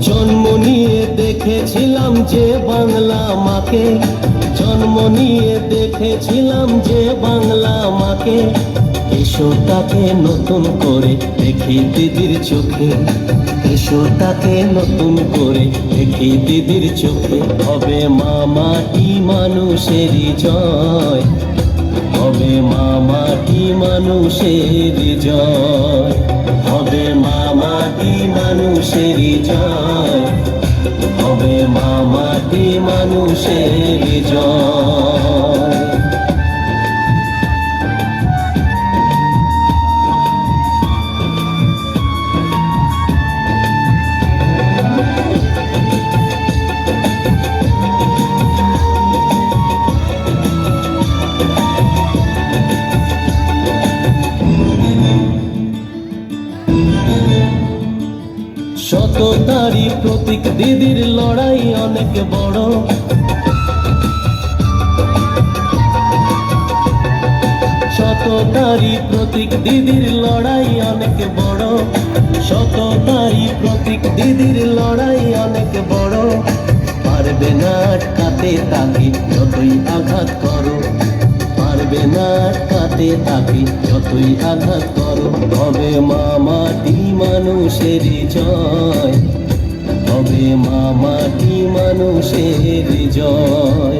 জন্ম নিয়ে দেখেছিলাম যে বাংলা মাকে, জন্ম নিয়ে দেখেছিলাম যে বাংলা মাকে। এসো তাকে নতুন করে দেখি দিদির চোখে, এসো তাকে নতুন করে দেখি দিদির চোখে। হবে মা মাটি মানুষেরই জয়, হবে মা মাটি মানুষের জয়, হবে মা মাটি মানুষের জয়, হবে মা মাটি মানুষের জয়। সততারই প্রতীক দিদির লড়াই অনেক বড়, সততারই প্রতীক দিদির লড়াই অনেক বড়, সততারই প্রতীক দিদির লড়াই অনেক বড়। পারবে না আটকাতে তাকে যতই আঘাত করো, পারবে না আটকাতে তাকে যতই আঘাত করো। হবে মা মাটি মানুষের জয়, হবে মা মাটি মানুষের জয়,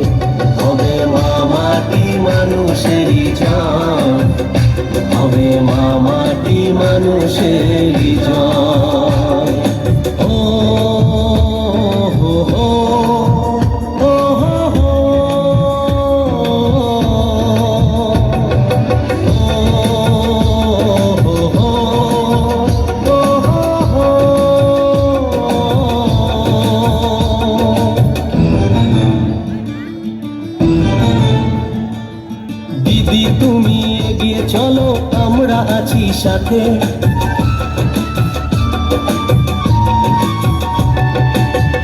হবে মা মাটি মানুষের জয়, হবে মা মাটি মানুষের জয়। ও হো হো, ও হো হো, দিদি তুমি এগিয়ে চলো আমরা আছি সাথে,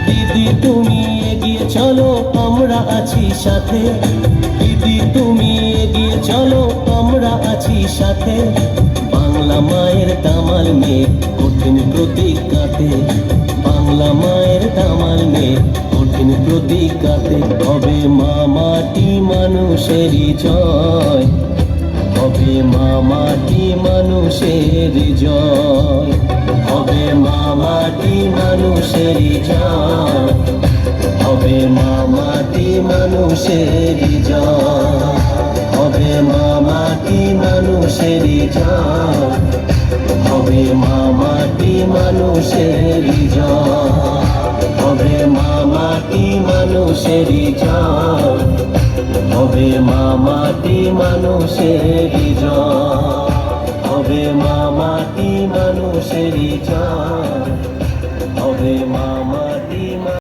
দিদি তুমি এগিয়ে চলো আমরা আছি সাথে, দিদি তুমি এগিয়ে চলো আমরা আছি সাথে। বাংলা মায়ের দামাল মেয়ে কঠিন প্রতিজ্ঞাতে, বাংলা মায়ের দামাল মেয়ে কঠিন প্রতিজ্ঞাতে। হবে মা মাটি মানুষেরই জয়, হবে মা মাটি মানুষের জয়, হবে মা মাটি মানুষের জয়, হবে মা মাটি মানুষের জয়, হবে মা মাটি মানুষের জয়, হবে মা মাটি মানুষের জয়, হবে মা মাটি মানুষের জয়, হবে মা মাটি মানুষের জয়, হবে মা মাটি মানুষের জয়, হবে মা